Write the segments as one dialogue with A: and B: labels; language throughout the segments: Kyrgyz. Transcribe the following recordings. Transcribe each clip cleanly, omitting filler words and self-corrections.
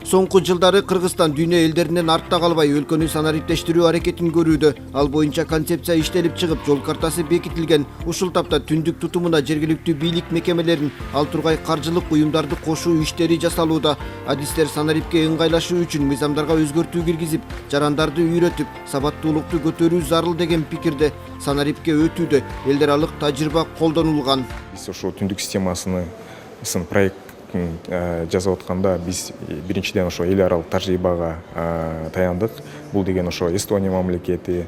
A: Соңку жылдары Кыргызстан дүйнө элдеринен артта калбай өлкөнү санариптештирүү аракетин көрүүдө. Ал боюнча концепция иштелип чыгып, жол картасы бекитилген. Ушул тапта түндүк тутумуна жергиликтүү бийлик мекемелерин, ал тургай каржылык уюмдарды кошуу иштери жасалууда. Адистер санарипке ыңгайлашуу үчүн мыйзамдарга өзгөртүү киргизип, жарандарды үйрөтүп, сабаттуулукту көтөрүү зарыл деген пикирде. Санарипке өтүүдө элдер аралык тажрыйба колдонулган.
B: Биз ошо түндүк системасын проект жазып атканда биз биринчиден ошо эл аралык тажрыйбага таяндык. Бул деген ошо Эстония мамлекети,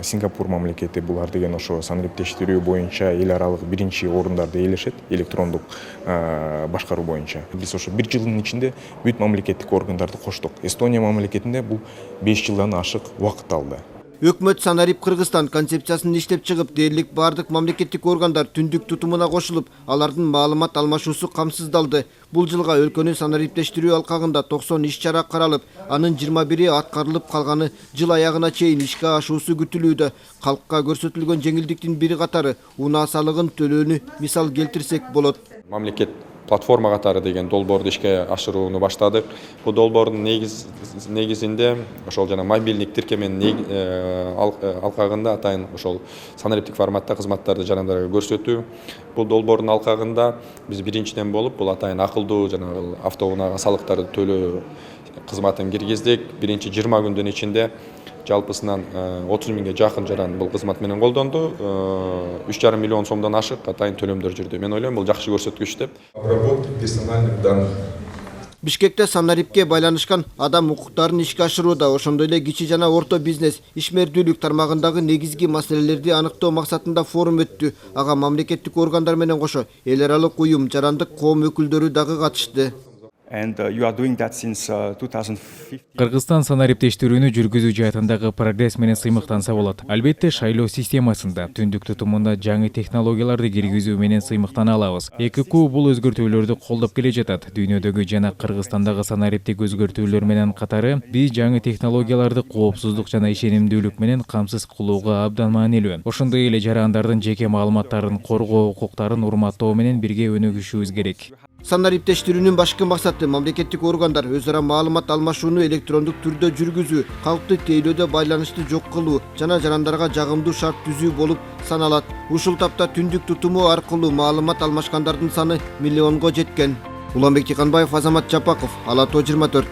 B: Сингапур мамлекети, булар деген ошо санариптештирүү боюнча эл аралык биринчи орундарды ээлешет электрондук башкаруу боюнча. Биз ошо 1 жылдын ичинде бүт мамлекеттик органдарды коштук. Эстония мамлекетинде бул 5 жылдан ашык убакыт алды.
A: Өкмөт Санарип Кыргызстан концепциясын иштеп чыгып, дээрлик бардык мамлекеттик органдар түндүк тутумуна кошулуп, алардын маалымат алмашуусу камсыздалды. Бул жылга өлкөнү санариптештирүү алкагында 90 иш-чара каралып, анын 21 аткарылып калганы жыл аягына чейин ишке ашуусу күтүлүүдө. Калкка көрсөтүлгөн жеңилдиктин бир катары унаа салыгын төлөөнү мисал келтирсек болот.
C: Мамлекет платформа катары деген долбоорду ишке ашырууну баштадык. Бул долбоордун негизинде ошол жана мобилдик тиркеменин алкагында атайын ошол санариптик форматта кызматтарды жарандарга көрсөтүү. Бул долбоордун алкагында биз биринчиден болуп бул атайын акылдуу жана автоунаага салыктарды төлөө кызматын киргиздик. Биринчи 20 күндүн ичинде жалпысынан 30 миңге жакын жаран бул кызмат менен колдонду. 3,5 миллион сомдон ашык атайын төлөмдөр жүрдү. Мен ойлойм бул жакшы көрсөткүч деп.
B: Обработка персональных данных.
A: Бишкекте санарипке байланышкан адам укуктарын ишке ашырууда, ошондой эле кичи жана орто бизнес, ишмердүүлүк тармагындагы негизги маселелерди аныктоо максатында форум өттү. Ага мамлекеттик органдар менен кошо эл аралык уюм, жарандык коом өкүлдөрү дагы катышты.
D: Кыргызстан санариптештирүүнү жүргүзүү жаатындагы прогресс менен сыймыктанса болот. Албетте шайлоо системасында түндүк тутумунда жаңы технологияларды киргизүү менен сыймыктана алабыз. ЭКК бул өзгөртүүлөрдү колдоп келе жатат. Дүйнөдөгү жана Кыргызстандагы санариптик өзгөртүүлөр менен катары биз жаңы технологияларды коопсуздук жана ишенимдүүлүк менен камсыз кылууга абдан маанилүү. Ошондой эле жарандардын жеке маалыматтарын коргоо, укуктарын урматтоо менен бирге өнүгүшүбүз керек.
A: Санариптештирүүнүн башкы максаты мамлекеттик органдар өз ара маалымат алмашууну электрондук түрдө жүргүзүү, калкты тейлөөдө байланышты жок кылуу жана жарандарга жагымдуу шарт түзүү болуп саналат. Ушул тапта түндүк тутуму аркылуу маалымат алмашкандардын саны миллионго жеткен. Уланбек Тиканбаев, Азамат Жапаков, Ала Тоо 24.